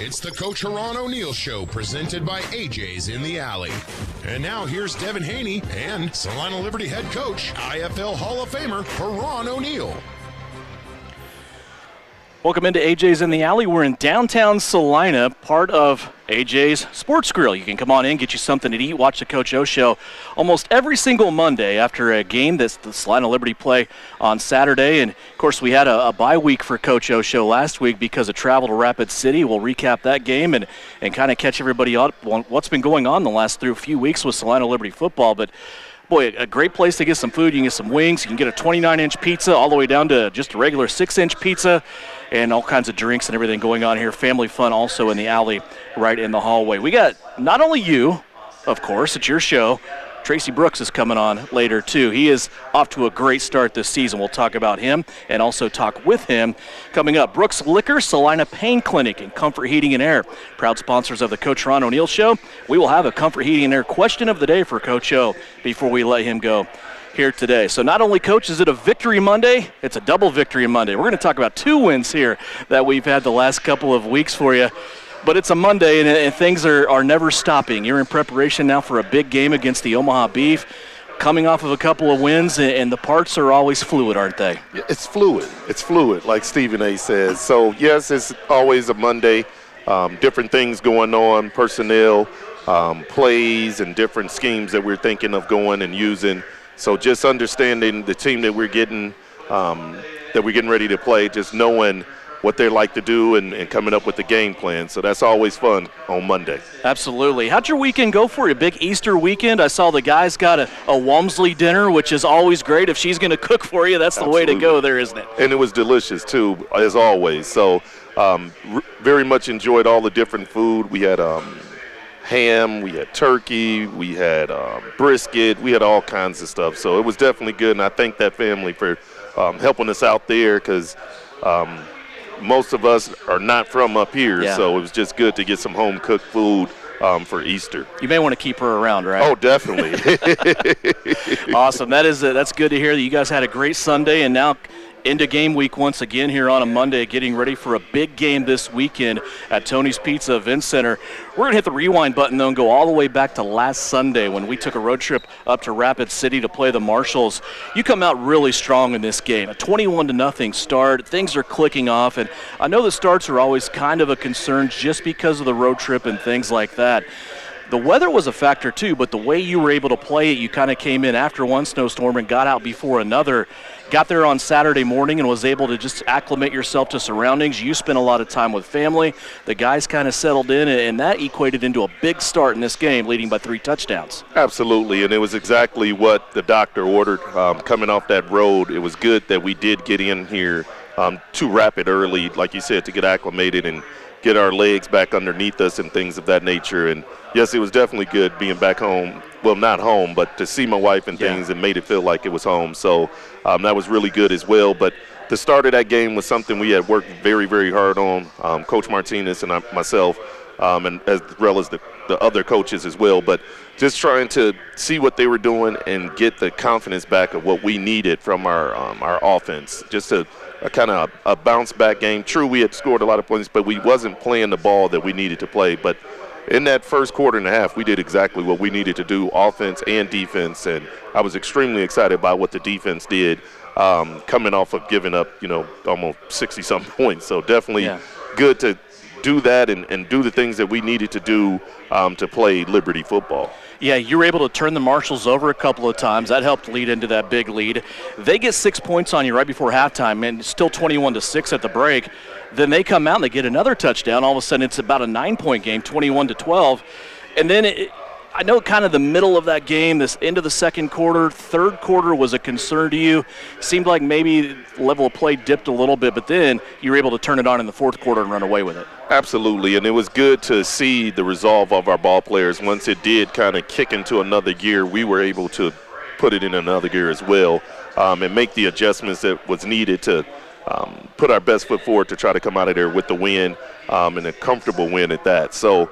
It's the Coach Ron O'Neill Show, presented by AJ's in the Alley. And now here's Devin Haney and Salina Liberty head coach, IFL Hall of Famer, Ron O'Neill. Welcome into AJ's in the Alley. We're in downtown Salina, part of AJ's Sports Grill. You can come on in, get you something to eat, watch the Coach O Show almost every single Monday after a game that's the Salina Liberty play on Saturday. And, of course, we had a bye week for Coach O Show last week because of travel to Rapid City. We'll recap that game and kind of catch everybody up on what's been going on the last few weeks with Salina Liberty football. But boy, a great place to get some food. You can get some wings. You can get a 29-inch pizza all the way down to just a regular 6-inch pizza, and all kinds of drinks and everything going on here. Family fun also in the alley right in the hallway. We got not only you, of course, it's your show. Tracy Brooks is coming on later, too. He is off to a great start this season. We'll talk about him and also talk with him coming up. Brooks Liquor, Salina Pain Clinic, and Comfort Heating and Air, proud sponsors of the Coach Ron O'Neill Show. We will have a Comfort Heating and Air question of the day for Coach O before we let him go here today. So not only, Coach, is it a victory Monday, it's a double victory Monday. We're going to talk about 2 wins here that we've had the last couple of weeks for you. But it's a Monday, and things are never stopping. You're in preparation now for a big game against the Omaha Beef, coming off of a couple of wins, and the parts are always fluid, aren't they? It's fluid. It's fluid, like Stephen A. says. So, yes, it's always a Monday. Different things going on, personnel, plays, and different schemes that we're thinking of going and using. So just understanding the team that we're getting ready to play, just knowing what they like to do and coming up with the game plan. So that's always fun on Monday. Absolutely. How'd your weekend go for you? Big Easter weekend. I saw the guys got a Walmsley dinner, which is always great. If she's going to cook for you, that's Absolutely. The way to go there, isn't it? And it was delicious, too, as always. So very much enjoyed all the different food. We had ham, we had turkey, we had brisket, we had all kinds of stuff. So it was definitely good, and I thank that family for helping us out there because most of us are not from up here, so it was just good to get some home-cooked food for Easter. You may want to keep her around, right? Oh, definitely. Awesome. That's good to hear that you guys had a great Sunday, and now into game week once again here on a Monday, getting ready for a big game this weekend at Tony's Pizza Event Center. We're going to hit the rewind button, though, and go all the way back to last Sunday when we took a road trip up to Rapid City to play the Marshals. You come out really strong in this game, a 21-0 start. Things are clicking off, and I know the starts are always kind of a concern just because of the road trip and things like that. The weather was a factor, too, but the way you were able to play it, you kind of came in after one snowstorm and got out before another. Got there on Saturday morning and was able to just acclimate yourself to surroundings. You spent a lot of time with family. The guys kind of settled in, and that equated into a big start in this game, leading by 3 touchdowns. Absolutely, and it was exactly what the doctor ordered. Coming off that road, it was good that we did get in here to Rapid early, like you said, to get acclimated and get our legs back underneath us and things of that nature. And yes, it was definitely good being back home. Well, not home, but to see my wife and things, and made it feel like it was home. So that was really good as well. But the start of that game was something we had worked very, very hard on, Coach Martinez and myself, and as well as the other coaches as well. But just trying to see what they were doing and get the confidence back of what we needed from our offense. Just a kind of a bounce-back game. True, we had scored a lot of points, but we wasn't playing the ball that we needed to play. But in that first quarter and a half, we did exactly what we needed to do, offense and defense, and I was extremely excited by what the defense did, coming off of giving up, almost 60-something points. So definitely good to do that and do the things that we needed to do to play Liberty football. Yeah, you were able to turn the Marshals over a couple of times. That helped lead into that big lead. They get 6 points on you right before halftime, and still 21-6 at the break. Then they come out and they get another touchdown. All of a sudden, it's about a 9-point game, 21-12. And then I know kind of the middle of that game, this end of the second quarter, third quarter was a concern to you. Seemed like maybe level of play dipped a little bit, but then you were able to turn it on in the fourth quarter and run away with it. Absolutely, and it was good to see the resolve of our ball players. Once it did kind of kick into another gear, we were able to put it in another gear as well, and make the adjustments that was needed to put our best foot forward to try to come out of there with the win, and a comfortable win at that. So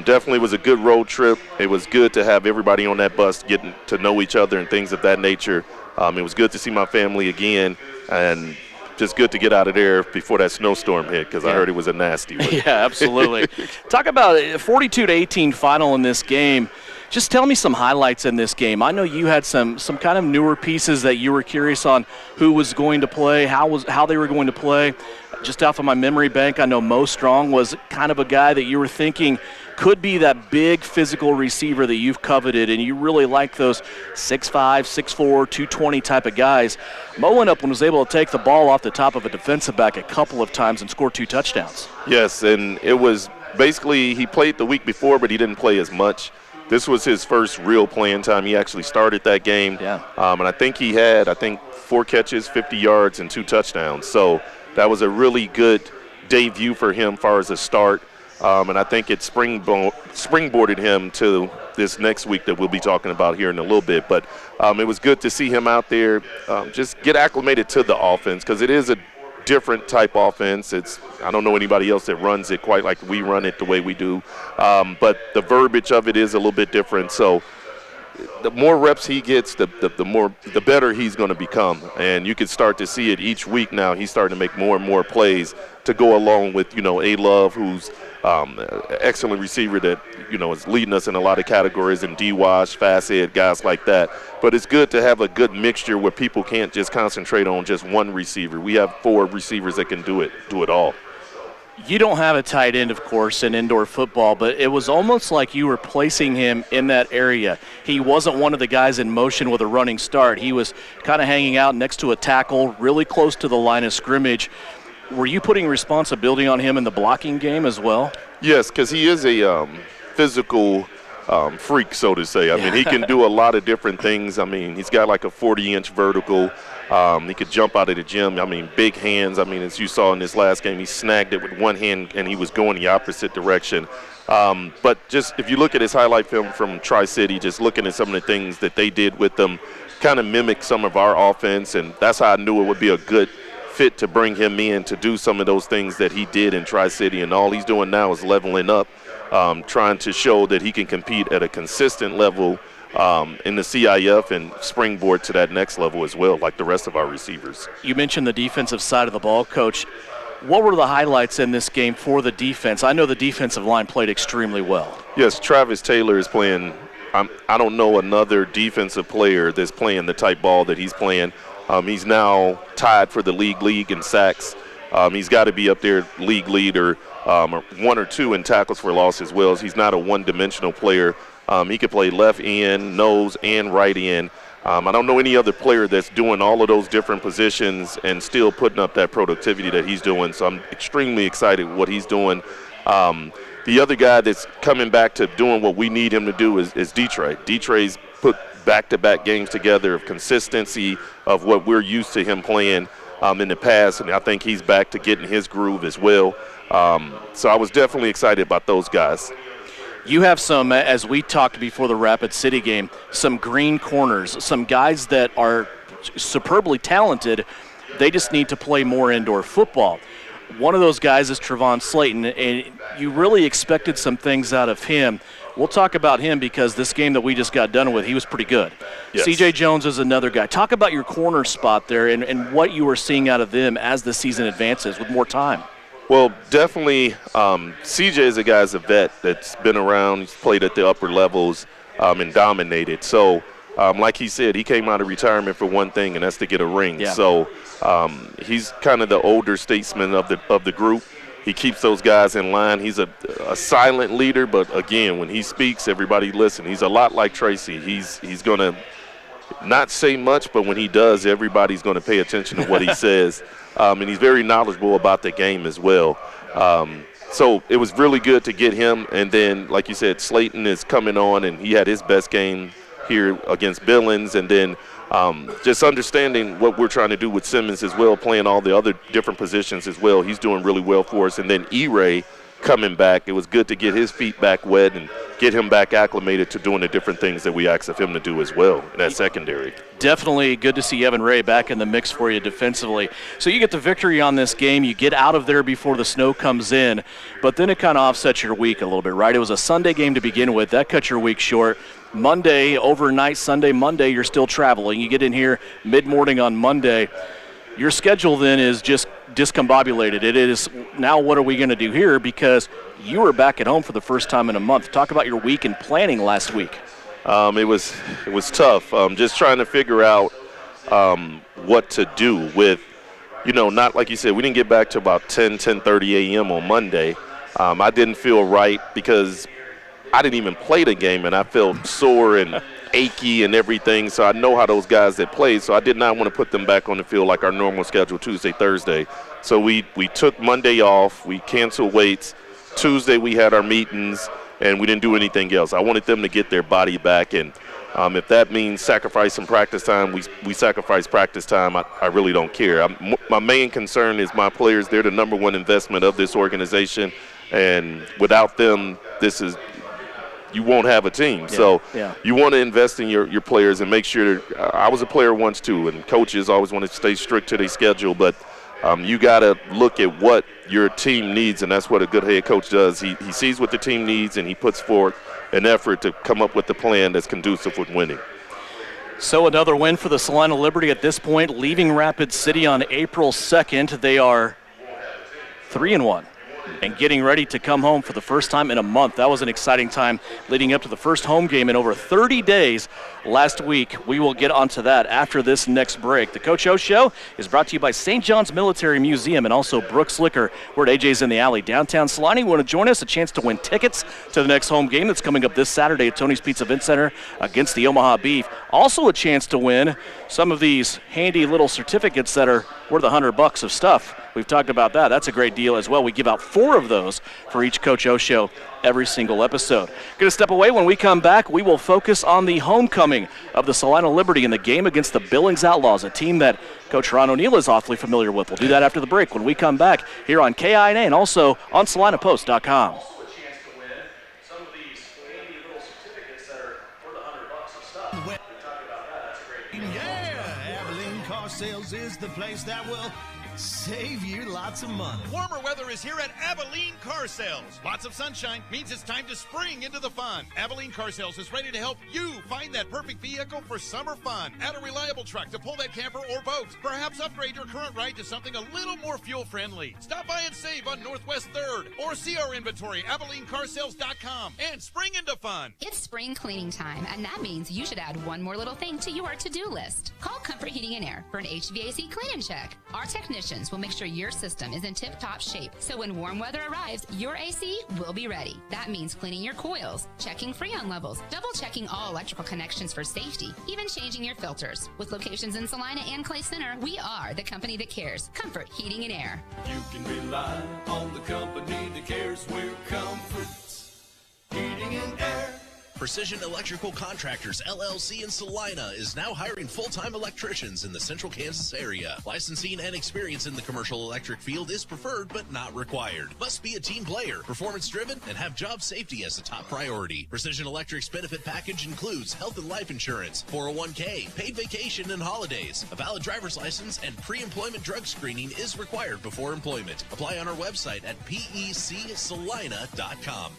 definitely was a good road trip. It was good to have everybody on that bus getting to know each other and things of that nature. It was good to see my family again, and just good to get out of there before that snowstorm hit because I heard it was a nasty one. Yeah, absolutely. Talk about a 42-18 final in this game. Just tell me some highlights in this game. I know you had some kind of newer pieces that you were curious on who was going to play, how they were going to play. Just off of my memory bank, I know Mo Strong was kind of a guy that you were thinking could be that big physical receiver that you've coveted, and you really like those 6'5", 6'4", 220 type of guys. Mo went up and was able to take the ball off the top of a defensive back a couple of times and score 2 touchdowns. Yes, and it was basically he played the week before, but he didn't play as much. This was his first real playing time. He actually started that game. Yeah. And I think he had, 4 catches, 50 yards, and 2 touchdowns. So that was a really good debut for him as far as a start. And I think it springboarded him to this next week that we'll be talking about here in a little bit. But it was good to see him out there just get acclimated to the offense because it is a different type offense. I don't know anybody else that runs it quite like we run it the way we do. But the verbiage of it is a little bit different. So the more reps he gets, the better he's going to become. And you can start to see it each week now. He's starting to make more and more plays to go along with, A-Love, who's excellent receiver that, is leading us in a lot of categories, and D-Wash, Fast Ed, guys like that. But it's good to have a good mixture where people can't just concentrate on just one receiver. We have 4 receivers that can do it all. You don't have a tight end, of course, in indoor football, but it was almost like you were placing him in that area. He wasn't one of the guys in motion with a running start. He was kind of hanging out next to a tackle, really close to the line of scrimmage. Were you putting responsibility on him in the blocking game as well? Yes, because he is a physical freak, so to say. I mean, he can do a lot of different things. I mean, he's got like a 40-inch vertical. He could jump out of the gym. I mean, big hands. I mean, as you saw in this last game, he snagged it with one hand, and he was going the opposite direction. But just if you look at his highlight film from Tri-City, just looking at some of the things that they did with them, kind of mimic some of our offense, and that's how I knew it would be a good fit to bring him in to do some of those things that he did in Tri-City. And all he's doing now is leveling up, trying to show that he can compete at a consistent level in the CIF and springboard to that next level as well, like the rest of our receivers. You mentioned the defensive side of the ball, Coach. What were the highlights in this game for the defense? I know the defensive line played extremely well. Yes, Travis Taylor is playing. I don't know another defensive player that's playing the type ball that he's playing. He's now tied for the league in sacks. He's got to be up there league leader, 1 or 2 in tackles for loss as well. He's not a one-dimensional player. He can play left end, nose, and right end. I don't know any other player that's doing all of those different positions and still putting up that productivity that he's doing. So I'm extremely excited with what he's doing. The other guy that's coming back to doing what we need him to do is Detroit. Detroit's put back-to-back games together of consistency of what we're used to him playing in the past, and I think he's back to getting his groove as well. So I was definitely excited about those guys. You have some, as we talked before the Rapid City game, some green corners, some guys that are superbly talented. They just need to play more indoor football. One of those guys is Trevon Slayton, and you really expected some things out of him. We'll talk about him because this game that we just got done with, he was pretty good. Yes. C.J. Jones is another guy. Talk about your corner spot there and what you were seeing out of them as the season advances with more time. Well, definitely C.J. is a guy, as a vet that's been around. He's played at the upper levels and dominated. So, like he said, he came out of retirement for one thing, and that's to get a ring. Yeah. So he's kind of the older statesman of the group. He keeps those guys in line. He's a silent leader, but, again, when he speaks, everybody listen. He's a lot like Tracy. He's going to not say much, but when he does, everybody's going to pay attention to what he says. And he's very knowledgeable about the game as well. So it was really good to get him. And then, like you said, Slayton is coming on, and he had his best game here against Billings. And then just understanding what we're trying to do with Simmons as well, playing all the other different positions as well. He's doing really well for us. And then E-Ray coming back. It was good to get his feet back wet and get him back acclimated to doing the different things that we asked of him to do as well in that secondary. Definitely good to see Evan Ray back in the mix for you defensively. So you get the victory on this game. You get out of there before the snow comes in, but then it kind of offsets your week a little bit, right? It was a Sunday game to begin with. That cut your week short. Monday, overnight, Sunday, Monday, you're still traveling. You get in here mid-morning on Monday. Your schedule then is just discombobulated. It is now what are we going to do here because you were back at home for the first time in a month. Talk about your week and planning last week. It was tough. Just trying to figure out what to do with, not like you said, we didn't get back to about 10:30 a.m. on Monday. I didn't feel right because I didn't even play the game, and I felt sore and achy and everything, so I know how those guys that played, so I did not want to put them back on the field like our normal schedule, Tuesday, Thursday. So we took Monday off. We canceled weights. Tuesday we had our meetings, and we didn't do anything else. I wanted them to get their body back, and if that means sacrificing practice time, we sacrifice practice time. I really don't care. My main concern is my players. They're the number one investment of this organization, and without them, you won't have a team. Yeah, so yeah. You want to invest in your players and make sure I was a player once too, and coaches always want to stay strict to their schedule, but you got to look at what your team needs, and that's what a good head coach does. He sees what the team needs, and he puts forth an effort to come up with a plan that's conducive with winning. So another win for the Salina Liberty at this point, leaving Rapid City on April 2nd. They are 3-1. And getting ready to come home for the first time in a month. That was an exciting time leading up to the first home game in over 30 days last week. We will get onto that after this next break. The Coach O Show is brought to you by St. John's Military Museum and also Brooks Liquor. We're at AJ's in the Alley, downtown Salina. You want to join us? A chance to win tickets to the next home game that's coming up this Saturday at Tony's Pizza Event Center against the Omaha Beef. Also a chance to win some of these handy little certificates that are worth $100 of stuff. We've talked about that. That's a great deal as well. We give out 4 of those for each Coach O Show every single episode. Going to step away. When we come back, we will focus on the homecoming of the Salina Liberty in the game against the Billings Outlaws, a team that Coach Ron O'Neill is awfully familiar with. We'll do that after the break when we come back here on KINA and also on SalinaPost.com. Yeah, Abilene Car Sales is the place that will save you lots of money. Warmer weather is here at Abilene Car Sales. Lots of sunshine means it's time to spring into the fun. Abilene Car Sales is ready to help you find that perfect vehicle for summer fun. Add a reliable truck to pull that camper or boat. Perhaps upgrade your current ride to something a little more fuel-friendly. Stop by and save on Northwest 3rd or see our inventory, AbileneCarsales.com, and spring into fun. It's spring cleaning time, and that means you should add one more little thing to your to-do list. Call Comfort Heating and Air for an HVAC clean and check. Our technicians will make sure your system is in tip-top shape, so when warm weather arrives, your AC will be ready. That means cleaning your coils, checking Freon levels, double-checking all electrical connections for safety, even changing your filters. With locations in Salina and Clay Center, we are the company that cares. Comfort Heating and Air. You can rely on the company that cares. We're Comfort Heating and Air. Precision Electrical Contractors, LLC in Salina is now hiring full-time electricians in the central Kansas area. Licensing and experience in the commercial electric field is preferred but not required. Must be a team player, performance-driven, and have job safety as a top priority. Precision Electric's benefit package includes health and life insurance, 401k, paid vacation and holidays. A valid driver's license and pre-employment drug screening is required before employment. Apply on our website at pecsalina.com.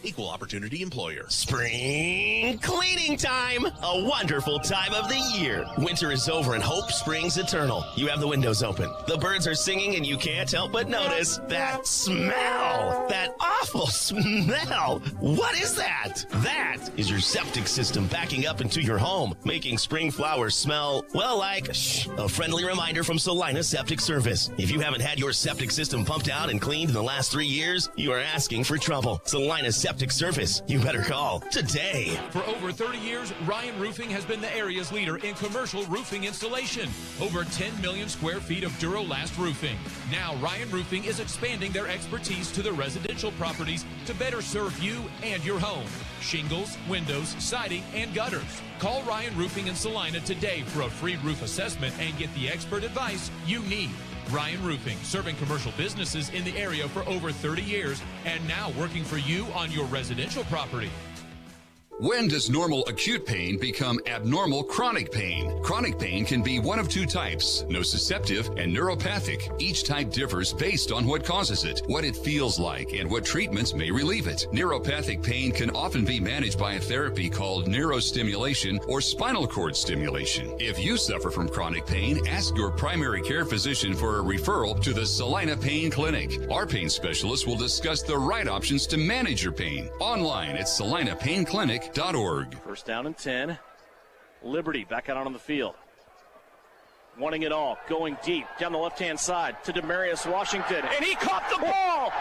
Equal opportunity employer. Spring cleaning time! A wonderful time of the year. Winter is over and hope springs eternal. You have the windows open. The birds are singing and you can't help but notice that smell. That awful smell. What is that? That is your septic system backing up into your home, making spring flowers smell, well, like a friendly reminder from Salina Septic Service. If you haven't had your septic system pumped out and cleaned in the last 3 years, you are asking for trouble. Salina Septic Service. You better call today. For over 30 years, Ryan Roofing has been the area's leader in commercial roofing installation. Over 10 million square feet of Duralast roofing. Now, Ryan Roofing is expanding their expertise to the residential properties to better serve you and your home. Shingles, windows, siding, and gutters. Call Ryan Roofing in Salina today for a free roof assessment and get the expert advice you need. Ryan Roofing, serving commercial businesses in the area for over 30 years and now working for you on your residential property. When does normal acute pain become abnormal chronic pain? Chronic pain can be one of two types, nociceptive and neuropathic. Each type differs based on what causes it, what it feels like, and what treatments may relieve it. Neuropathic pain can often be managed by a therapy called neurostimulation or spinal cord stimulation. If you suffer from chronic pain, ask your primary care physician for a referral to the Salina Pain Clinic. Our pain specialists will discuss the right options to manage your pain. Online at salinapainclinic.org. First down and 10. Liberty back out on the field. Wanting it all. Going deep down the left-hand side to Demarius Washington. And he caught the ball!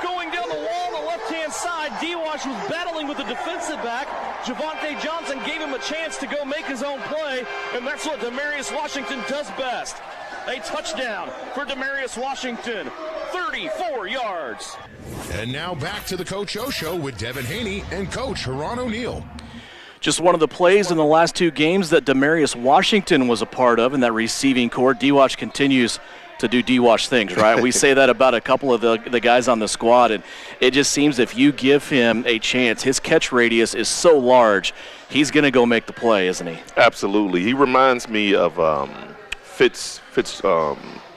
Going down the wall on the left-hand side. D-Wash was battling with the defensive back. Javonte Johnson gave him a chance to go make his own play. And that's what Demarius Washington does best. A touchdown for Demarius Washington. 34 yards. And now back to the Coach O Show with Devin Haney and Coach Ron O'Neill. Just one of the plays in the last two games that Demarius Washington was a part of in that receiving core. D-Wash continues to do D-Wash things, right? We say that about a couple of the guys on the squad, and it just seems if you give him a chance, his catch radius is so large, he's going to go make the play, isn't he? Absolutely. He reminds me of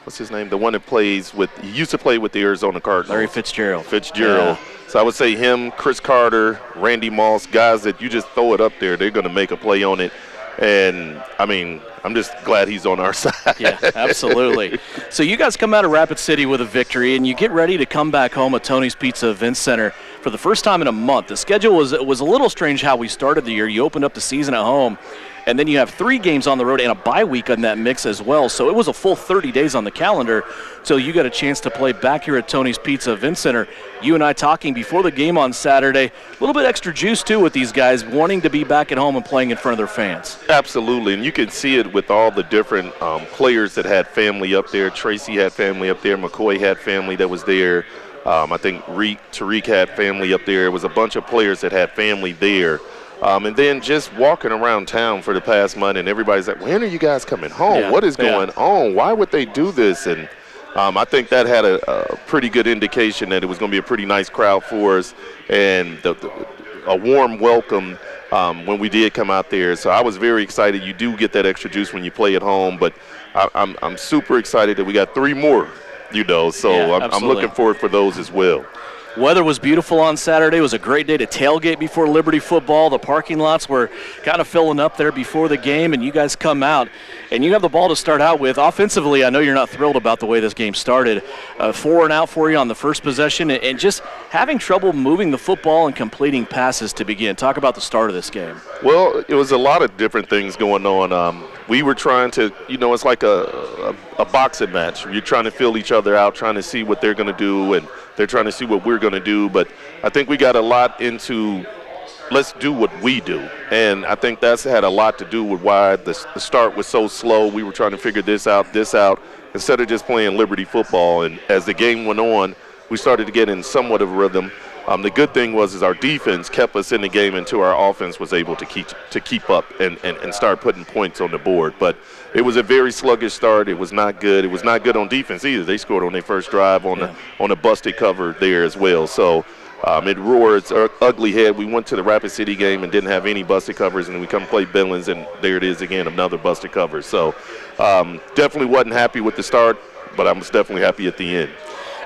what's his name? The one that plays with, he used to play with the Arizona Cardinals. Larry Fitzgerald. Yeah. So I would say him, Chris Carter, Randy Moss, guys that you just throw it up there, they're going to make a play on it. And, I mean, I'm just glad he's on our side. Yeah, absolutely. So you guys come out of Rapid City with a victory, and you get ready to come back home at Tony's Pizza Event Center for the first time in a month. The schedule was a little strange how we started the year. You opened up the season at home, and then you have 3 games on the road and a bye week on that mix as well. So it was a full 30 days on the calendar till you got a chance to play back here at Tony's Pizza Event Center. You and I talking before the game on Saturday, a little bit extra juice too with these guys wanting to be back at home and playing in front of their fans. Absolutely, and you can see it with all the different players that had family up there. Tracy had family up there. McCoy had family that was there. I think Tariq had family up there. It was a bunch of players that had family there. And then just walking around town for the past month, and everybody's like, when are you guys coming home? Yeah, what is going on? Why would they do this? And I think that had a pretty good indication that it was going to be a pretty nice crowd for us and a warm welcome when we did come out there. So I was very excited. You do get that extra juice when you play at home, but I'm super excited that we got 3 more, so Yeah, I'm looking forward for those as well. Weather was beautiful on Saturday. It was a great day to tailgate before Liberty football. The parking lots were kind of filling up there before the game, and you guys come out, and you have the ball to start out with. Offensively, I know you're not thrilled about the way this game started. 4 and out for you on the first possession, and just having trouble moving the football and completing passes to begin. Talk about the start of this game. Well, it was a lot of different things going on. We were trying to, it's like a boxing match. You're trying to feel each other out, trying to see what they're going to do, and they're trying to see what we're going to do. But I think we got a lot into let's do what we do. And I think that's had a lot to do with why the start was so slow. We were trying to figure this out, instead of just playing Liberty football. And as the game went on, we started to get in somewhat of a rhythm. The good thing was our defense kept us in the game until our offense was able to keep up and start putting points on the board. But it was a very sluggish start. It was not good. It was not good on defense either. They scored on their first drive on a busted cover there as well. So it roared its ugly head. We went to the Rapid City game and didn't have any busted covers, and then we come play Billings, and there it is again, another busted cover. So definitely wasn't happy with the start, but I was definitely happy at the end.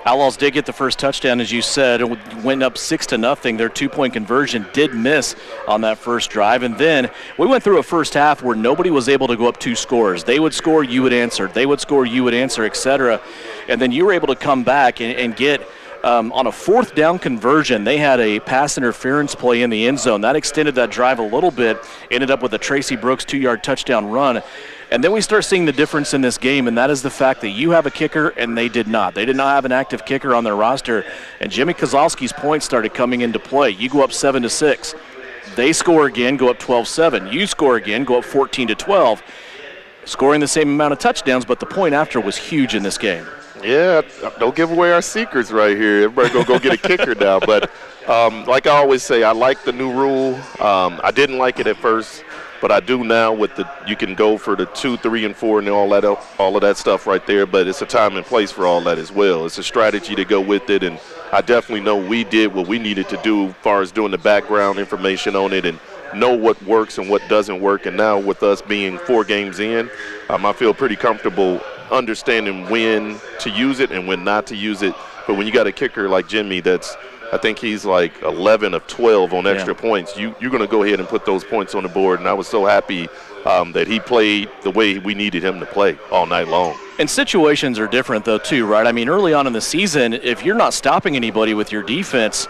Outlaws did get the first touchdown, as you said. It went up 6-0. Their 2-point conversion did miss on that first drive. And then we went through a first half where nobody was able to go up 2 scores. They would score, you would answer. They would score, you would answer, etc. And then you were able to come back and get on a 4th down conversion. They had a pass interference play in the end zone. That extended that drive a little bit, ended up with a Tracy Brooks 2-yard touchdown run. And then we start seeing the difference in this game, and that is the fact that you have a kicker and they did not. They did not have an active kicker on their roster, and Jimmy Kozlowski's points started coming into play. You go up 7-6. They score again, go up 12-7. You score again, go up 14-12. Scoring the same amount of touchdowns, but the point after was huge in this game. Yeah, don't give away our secrets right here. Everybody gonna go get a kicker now. But like I always say, I like the new rule. I didn't like it at first, but I do now with you can go for the 2, 3, and 4 and all of that stuff right there. But it's a time and place for all that as well. It's a strategy to go with it, and I definitely know we did what we needed to do as far as doing the background information on it and know what works and what doesn't work. And now with us being 4 games in, I feel pretty comfortable understanding when to use it and when not to use it. But when you got a kicker like Jimmy I think he's like 11 of 12 on extra points, you're going to go ahead and put those points on the board. And I was so happy that he played the way we needed him to play all night long. And situations are different, though, too, right? I mean, early on in the season, if you're not stopping anybody with your defense,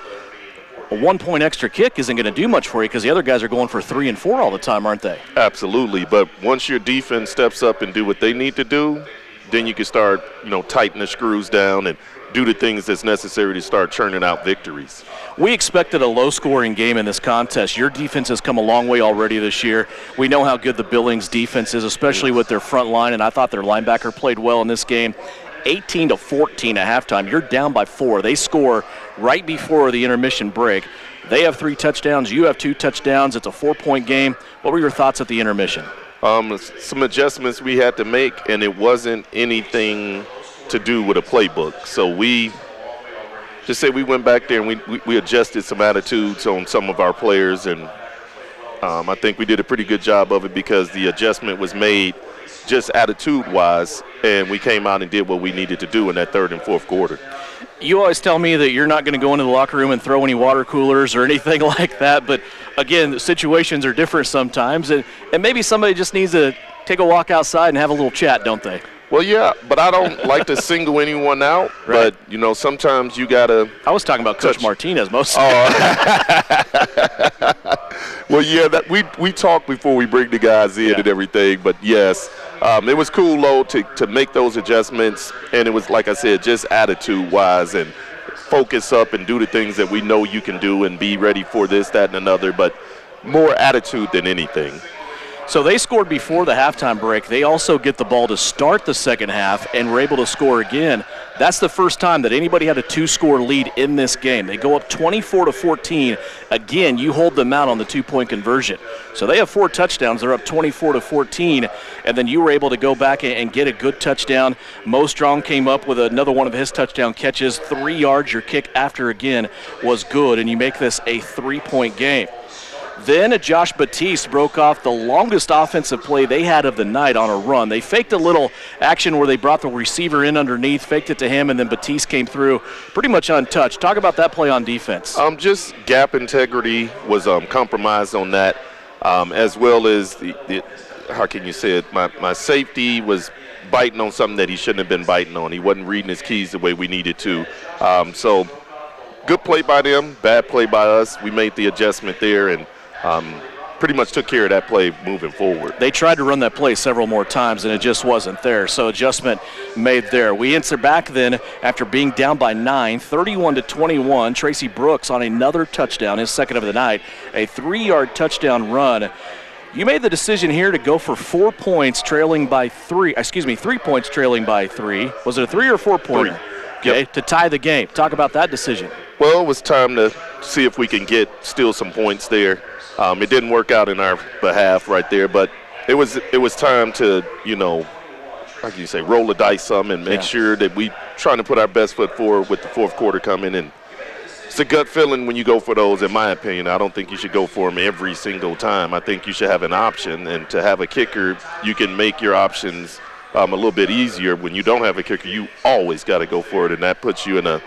a 1-point extra kick isn't going to do much for you because the other guys are going for 3 and 4 all the time, aren't they? Absolutely. But once your defense steps up and do what they need to do, then you can start, tighten the screws down and do the things that's necessary to start churning out victories. We expected a low-scoring game in this contest. Your defense has come a long way already this year. We know how good the Billings defense is, especially with their front line, and I thought their linebacker played well in this game. 18-14 at halftime. You're down by 4. They score right before the intermission break. They have 3 touchdowns. You have 2 touchdowns. It's a 4-point game. What were your thoughts at the intermission? Some adjustments we had to make, and it wasn't anything to do with a playbook. So we went back there and we adjusted some attitudes on some of our players, and I think we did a pretty good job of it because the adjustment was made just attitude-wise, and we came out and did what we needed to do in that 3rd and 4th quarter. You always tell me that you're not going to go into the locker room and throw any water coolers or anything like that, but again, the situations are different sometimes, and maybe somebody just needs to take a walk outside and have a little chat, don't they? Well, yeah, but I don't like to single anyone out. Right. But, sometimes you got to – I was talking about Coach Martinez mostly. Well, yeah, we talk before we bring the guys in and everything. But, yes, it was cool, though, to make those adjustments. And it was, like I said, just attitude-wise and focus up and do the things that we know you can do and be ready for this, that, and another. But more attitude than anything. So they scored before the halftime break. They also get the ball to start the second half and were able to score again. That's the first time that anybody had a 2-score lead in this game. They go up 24-14. Again, you hold them out on the 2-point conversion. So they have 4 touchdowns. They're up 24-14. And then you were able to go back and get a good touchdown. Mo Strong came up with another one of his touchdown catches. 3 yards. Your kick after again was good. And you make this a 3-point game. Then Josh Batiste broke off the longest offensive play they had of the night on a run. They faked a little action where they brought the receiver in underneath, faked it to him, and then Batiste came through pretty much untouched. Talk about that play on defense. Just gap integrity was compromised on that, as well as how can you say it? My safety was biting on something that he shouldn't have been biting on. He wasn't reading his keys the way we needed to. So good play by them, bad play by us. We made the adjustment there and pretty much took care of that play moving forward. They tried to run that play several more times, and it just wasn't there. So adjustment made there. We answer back then after being down by 9, 31-21. Tracy Brooks on another touchdown, his second of the night, a 3-yard touchdown run. You made the decision here to go for 4 points trailing by 3. 3 points trailing by 3. Was it a 3 or 4-pointer? 3. Okay, yep. To tie the game. Talk about that decision. Well, it was time to see if we can get still some points there. It didn't work out in our behalf right there, but it was time to, how can you say, roll the dice some and make sure that we trying to put our best foot forward with the 4th quarter coming in. It's a gut feeling when you go for those, in my opinion. I don't think you should go for them every single time. I think you should have an option, and to have a kicker, you can make your options a little bit easier. When you don't have a kicker, you always got to go for it, and that puts you in a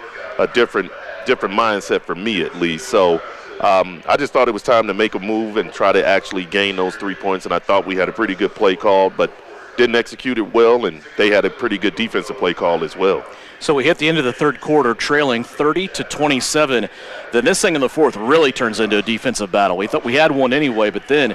different mindset for me at least. So I just thought it was time to make a move and try to actually gain those 3 points, and I thought we had a pretty good play call, but didn't execute it well, and they had a pretty good defensive play call as well. So we hit the end of the 3rd quarter trailing 30-27. Then this thing in the 4th really turns into a defensive battle. We thought we had one anyway, but then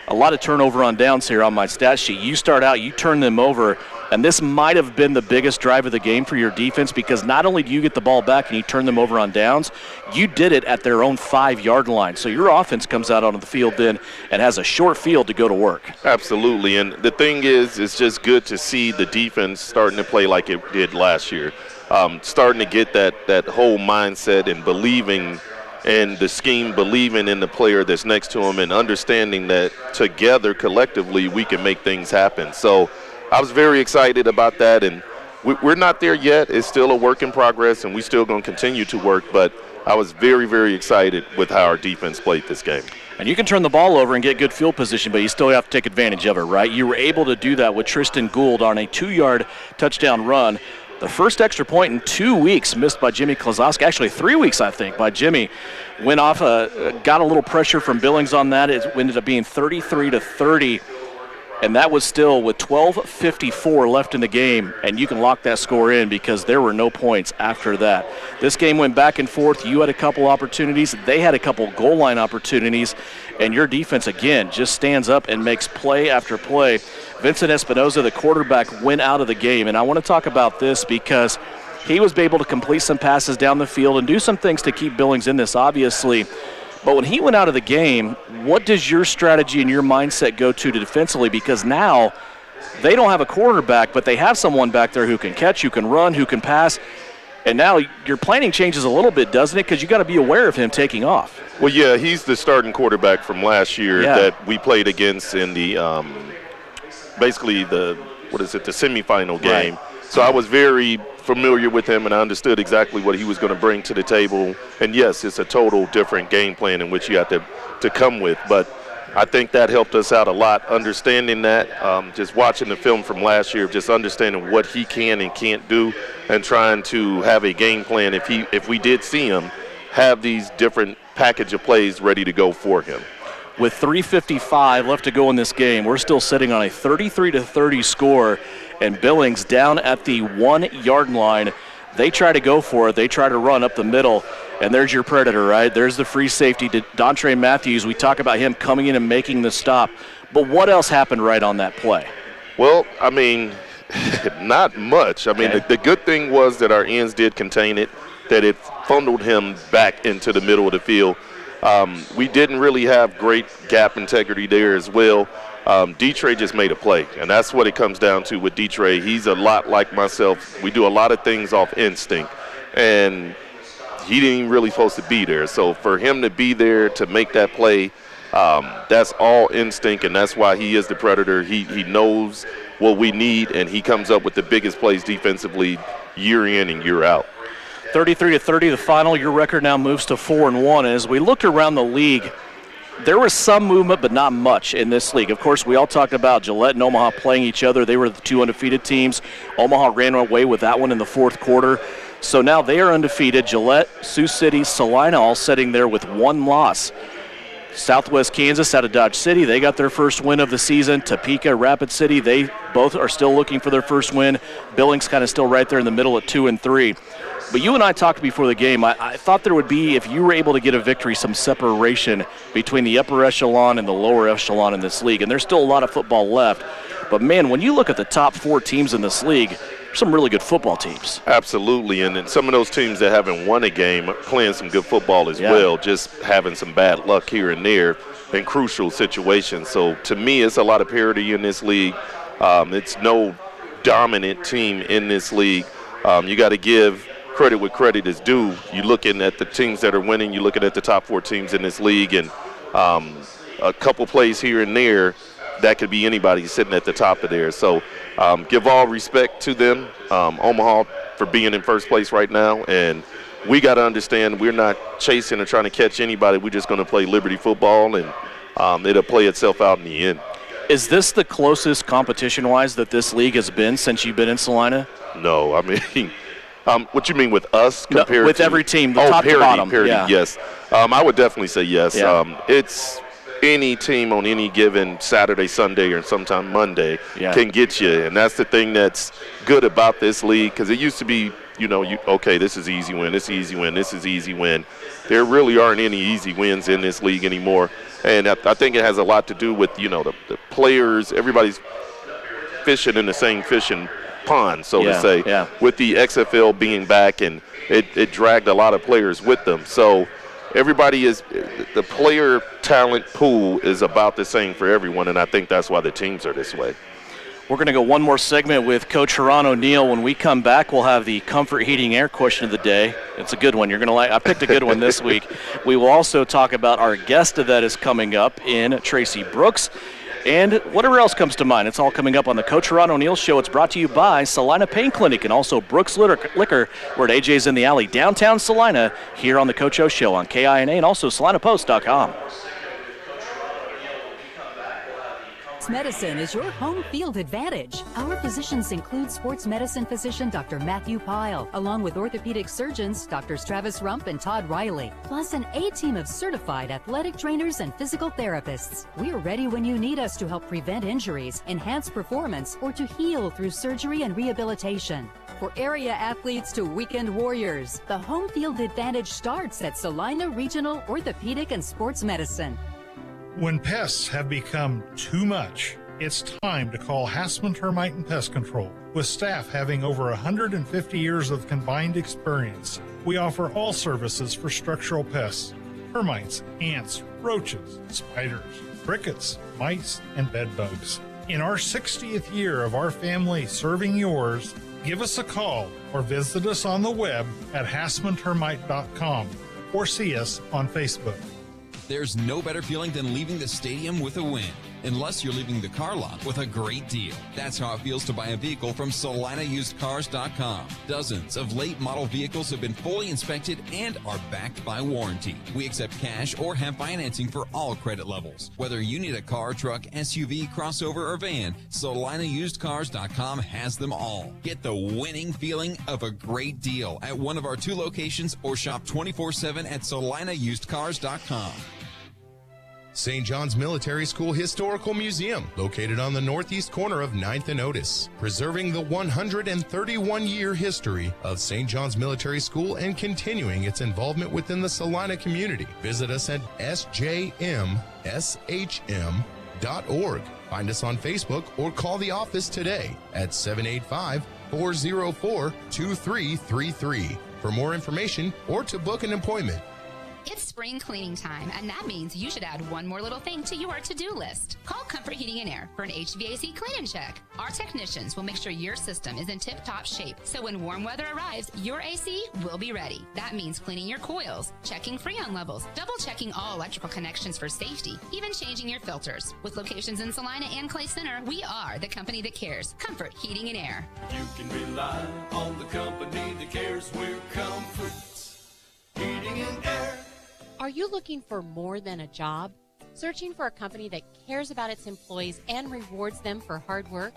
a lot of turnover on downs here on my stat sheet. You start out, you turn them over, and this might have been the biggest drive of the game for your defense because not only do you get the ball back and you turn them over on downs, you did it at their own 5-yard line. So your offense comes out onto the field then and has a short field to go to work. Absolutely, and the thing is, it's just good to see the defense starting to play like it did last year. Starting to get that whole mindset and believing in the scheme, believing in the player that's next to him, and understanding that together, collectively, we can make things happen. So I was very excited about that, and we're not there yet. It's still a work in progress, and we're still going to continue to work, but I was very, very excited with how our defense played this game. And you can turn the ball over and get good field position, but you still have to take advantage of it, right? You were able to do that with Tristan Gould on a 2-yard touchdown run. The first extra point in 2 weeks missed by Jimmy Klazowski. Actually, 3 weeks, I think, by Jimmy. Went off, got a little pressure from Billings on that. It ended up being 33-30. And that was still with 12:54 left in the game, and you can lock that score in because there were no points after that. This game went back and forth. You had a couple opportunities. They had a couple goal line opportunities, and your defense, again, just stands up and makes play after play. Vincent Espinoza, the quarterback, went out of the game, and I want to talk about this because he was able to complete some passes down the field and do some things to keep Billings in this, obviously. But when he went out of the game, what does your strategy and your mindset go to defensively? Because now they don't have a quarterback, but they have someone back there who can catch, who can run, who can pass. And now your planning changes a little bit, doesn't it? Because you got to be aware of him taking off. Well, yeah, he's the starting quarterback from last year that we played against in the basically the semifinal game. Right. So I was very familiar with him, and I understood exactly what he was going to bring to the table. And, yes, it's a total different game plan in which you have to come with. But I think that helped us out a lot, understanding that, just watching the film from last year, just understanding what he can and can't do and trying to have a game plan if we did see him, have these different package of plays ready to go for him. With 3:55 left to go in this game, we're still sitting on a 33-30 score. And Billings down at the 1-yard line. They try to go for it. They try to run up the middle. And there's your predator, right? There's the free safety, Dontre Matthews. We talk about him coming in and making the stop. But what else happened right on that play? Well, I mean, not much. I mean, the good thing was that our ends did contain it, that it funneled him back into the middle of the field. We didn't really have great gap integrity there as well. D-Trey just made a play, and that's what it comes down to with D-Trey. He's a lot like myself. We do a lot of things off instinct, and he didn't even really supposed to be there. So for him to be there to make that play, that's all instinct, and that's why he is the predator. He knows what we need, and he comes up with the biggest plays defensively year in and year out. 33-30, the final. Your record now moves to 4-1. As we looked around the league, there was some movement, but not much in this league. Of course, we all talked about Gillette and Omaha playing each other. They were the two undefeated teams. Omaha ran away with that one in the fourth quarter. So now they are undefeated. Gillette, Sioux City, Salina all sitting there with one loss. Southwest Kansas out of Dodge City, they got their first win of the season. Topeka, Rapid City, they both are still looking for their first win. Billings kind of still right there in the middle at 2-3. But you and I talked before the game. I thought there would be, if you were able to get a victory, some separation between the upper echelon and the lower echelon in this league. And there's still a lot of football left. But, man, when you look at the top 4 teams in this league, there's some really good football teams. Absolutely. And then some of those teams that haven't won a game are playing some good football as well, just having some bad luck here and there in crucial situations. So, to me, it's a lot of parity in this league. It's no dominant team in this league. You got to give credit where credit is due. You're looking at the teams that are winning. You're looking at the top 4 teams in this league, and a couple plays here and there, that could be anybody sitting at the top of there. So give all respect to them, Omaha, for being in first place right now. And we got to understand we're not chasing or trying to catch anybody. We're just going to play Liberty football, and it'll play itself out in the end. Is this the closest competition-wise that this league has been since you've been in Salina? No, I mean – what you mean with us compared with to every team, the top to bottom? Parity, yes. I would definitely say yes. Yeah. It's any team on any given Saturday, Sunday, or sometime Monday can get you. And that's the thing that's good about this league, because it used to be, okay, this is easy win, this is easy win, this is easy win. There really aren't any easy wins in this league anymore. And I think it has a lot to do with, the players, everybody's fishing in the same fishing pond, so to say, with the XFL being back, and it dragged a lot of players with them. So the player talent pool is about the same for everyone, and I think that's why the teams are this way. We're going to go one more segment with Coach Ron O'Neill. When we come back, we'll have the comfort heating air question of the day. It's a good one. You're going to like. I picked a good one this week. We will also talk about our guest that is coming up in Tracy Brooks. And whatever else comes to mind, it's all coming up on the Coach Ron O'Neill Show. It's brought to you by Salina Pain Clinic and also Brooks Liquor. We're at AJ's in the Alley, downtown Salina, here on the Coach O Show on KINA and also SalinaPost.com. medicine is your home field advantage. Our physicians include sports medicine physician Dr. Matthew Pyle, along with orthopedic surgeons Drs. Travis Rump and Todd Riley, plus an A-team of certified athletic trainers and physical therapists. We're ready when you need us to help prevent injuries, enhance performance, or to heal through surgery and rehabilitation. For area athletes to weekend warriors, the home field advantage starts at Salina Regional Orthopedic and Sports Medicine. When pests have become too much, it's time to call Hassman Termite and Pest Control. With staff having over 150 years of combined experience, we offer all services for structural pests: termites, ants, roaches, spiders, crickets, mice, and bed bugs. In our 60th year of our family serving yours, give us a call or visit us on the web at hassmantermite.com or see us on Facebook. There's no better feeling than leaving the stadium with a win, unless you're leaving the car lot with a great deal. That's how it feels to buy a vehicle from SalinaUsedCars.com. Dozens of late model vehicles have been fully inspected and are backed by warranty. We accept cash or have financing for all credit levels. Whether you need a car, truck, SUV, crossover, or van, SalinaUsedCars.com has them all. Get the winning feeling of a great deal at one of our 2 locations or shop 24/7 at SalinaUsedCars.com. St. John's Military School Historical Museum, located on the northeast corner of 9th and Otis, preserving the 131-year history of St. John's Military School and continuing its involvement within the Salina community. Visit us at sjmshm.org. Find us on Facebook or call the office today at 785-404-2333 for more information or to book an appointment. It's spring cleaning time, and that means you should add one more little thing to your to-do list. Call Comfort Heating and Air for an HVAC clean and check. Our technicians will make sure your system is in tip-top shape, so when warm weather arrives, your AC will be ready. That means cleaning your coils, checking Freon levels, double-checking all electrical connections for safety, even changing your filters. With locations in Salina and Clay Center, we are the company that cares. Comfort Heating and Air. You can rely on the company that cares. We're Comfort Heating and Air. Are you looking for more than a job? Searching for a company that cares about its employees and rewards them for hard work?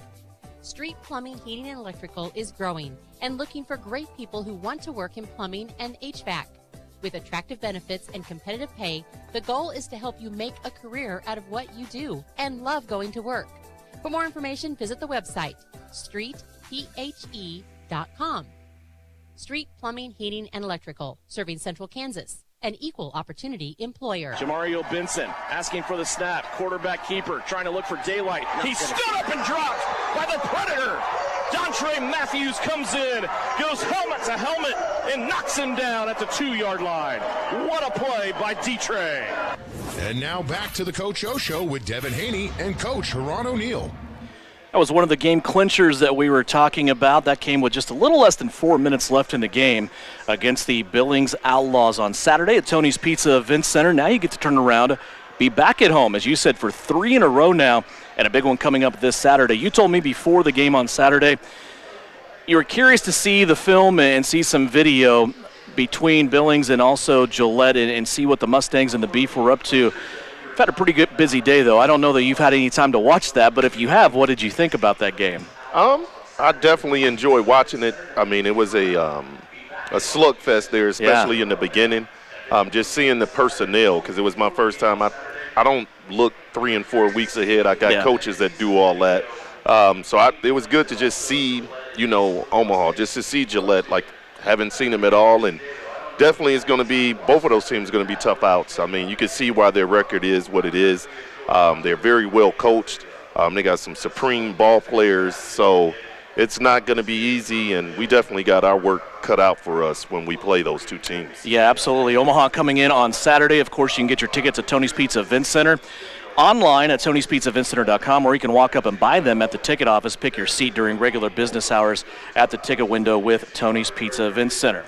Street Plumbing, Heating, and Electrical is growing and looking for great people who want to work in plumbing and HVAC. With attractive benefits and competitive pay, the goal is to help you make a career out of what you do and love going to work. For more information, visit the website, streetphe.com. Street Plumbing, Heating, and Electrical, serving Central Kansas. An equal opportunity employer. Jamario Benson asking for the snap. Quarterback keeper trying to look for daylight. He stood up and dropped by the Predator. Dontre Matthews comes in, goes helmet to helmet, and knocks him down at the 2-yard line. What a play by Dontre. And now back to the Coach O Show with Devin Haney and Coach Ron O'Neill. That was one of the game clinchers that we were talking about. That came with just a little less than 4 minutes left in the game against the Billings Outlaws on Saturday at Tony's Pizza Event Center. Now you get to turn around, be back at home, as you said, for 3 in a row now, and a big one coming up this Saturday. You told me before the game on Saturday you were curious to see the film and see some video between Billings and also Gillette and see what the Mustangs and the Beef were up to. You've had a pretty good busy day, though. I don't know that you've had any time to watch that, but if you have, what did you think about that game? I definitely enjoyed watching it. I mean, it was a slugfest there, especially in the beginning. Just seeing the personnel, because it was my first time. I don't look 3 and 4 weeks ahead. I got coaches that do all that. It was good to just see, Omaha, just to see Gillette. Like, haven't seen them at all, and definitely it's going to be, both of those teams are going to be tough outs. I mean, you can see why their record is what it is. They're very well coached. They got some supreme ball players, so it's not going to be easy, and we definitely got our work cut out for us when we play those two teams. Yeah, absolutely. Omaha coming in on Saturday. Of course, you can get your tickets at Tony's Pizza Event Center. Online at Tony'sPizzaEventCenter.com, or you can walk up and buy them at the ticket office. Pick your seat during regular business hours at the ticket window with Tony's Pizza Event Center.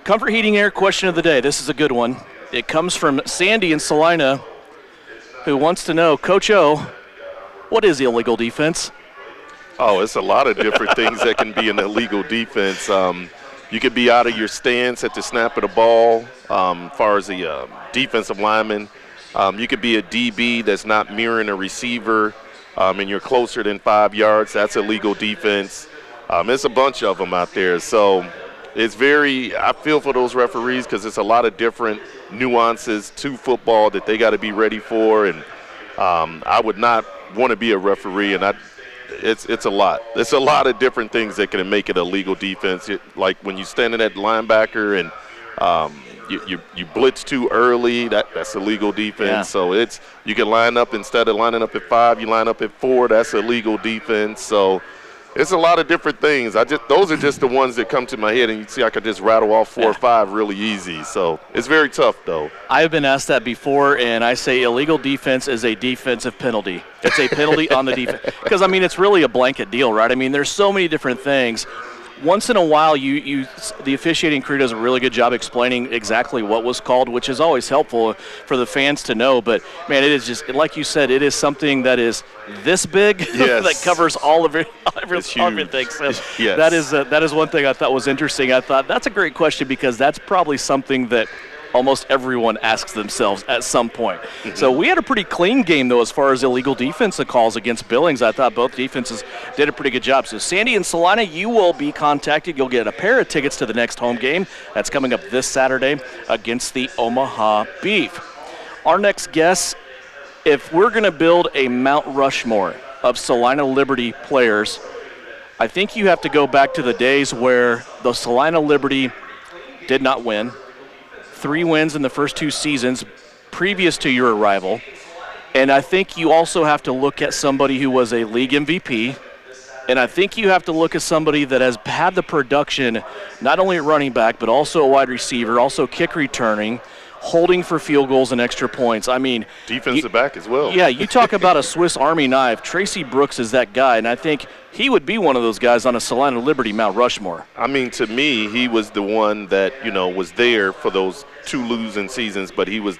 Comfort Heating Air question of the day. This is a good one. It comes from Sandy in Salina, who wants to know, Coach O, what is illegal defense? Oh, it's a lot of different things that can be an illegal defense. You could be out of your stance at the snap of the ball, as far as the defensive lineman. You could be a DB that's not mirroring a receiver. and you're closer than 5 yards, that's illegal defense. It's a bunch of them out there. So it's I feel for those referees because it's a lot of different nuances to football that they got to be ready for. And I would not want to be a referee, and it's a lot. It's a lot of different things that can make it a legal defense. Like when you stand in at linebacker and you blitz too early, that's illegal defense. Yeah. So you can line up, instead of lining up at 5, you line up at 4, that's illegal defense. So it's a lot of different things. Those are just the ones that come to my head, and you see I could just rattle off 4 or 5 really easy. So it's very tough, though. I have been asked that before, and I say illegal defense is a defensive penalty. It's a penalty on the defense. Because, I mean, it's really a blanket deal, right? I mean, there's so many different things. Once in a while, the officiating crew does a really good job explaining exactly what was called, which is always helpful for the fans to know. But, man, it is just, like you said, it is something that is this big that covers all of everything. So yes. That is one thing I thought was interesting. I thought that's a great question because that's probably something that almost everyone asks themselves at some point. Mm-hmm. So we had a pretty clean game, though, as far as illegal defensive calls against Billings. I thought both defenses did a pretty good job. So Sandy and Salina, you will be contacted. You'll get a pair of tickets to the next home game. That's coming up this Saturday against the Omaha Beef. Our next guest, if we're going to build a Mount Rushmore of Salina Liberty players, I think you have to go back to the days where the Salina Liberty did not win. 3 wins in the first 2 seasons previous to your arrival. And I think you also have to look at somebody who was a league MVP. And I think you have to look at somebody that has had the production, not only at running back, but also a wide receiver, also kick returning, holding for field goals and extra points. I mean, defensive back as well. Yeah, you talk about a Swiss Army knife. Tracy Brooks is that guy, and I think he would be one of those guys on a Salina Liberty Mount Rushmore. I mean, to me, he was the one that, was there for those 2 losing seasons, but he's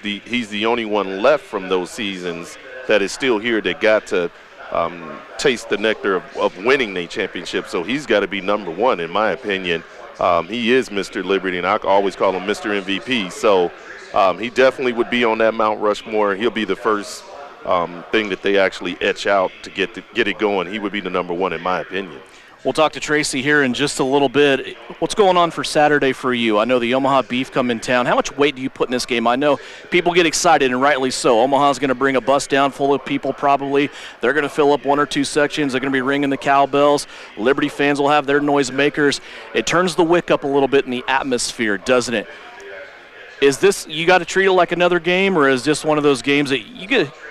the only one left from those seasons that is still here that got to taste the nectar of winning the championship. So he's got to be number 1, in my opinion. He is Mr. Liberty, and I always call him Mr. MVP. So he definitely would be on that Mount Rushmore. He'll be the first thing that they actually etch out to get it going. He would be the number 1, in my opinion. We'll talk to Tracy here in just a little bit. What's going on for Saturday for you? I know the Omaha Beef come in town. How much weight do you put in this game? I know people get excited, and rightly so. Omaha's going to bring a bus down full of people probably. They're going to fill up 1 or 2 sections. They're going to be ringing the cowbells. Liberty fans will have their noisemakers. It turns the wick up a little bit in the atmosphere, doesn't it? Is this, you got to treat it like another game, or is this one of those games that you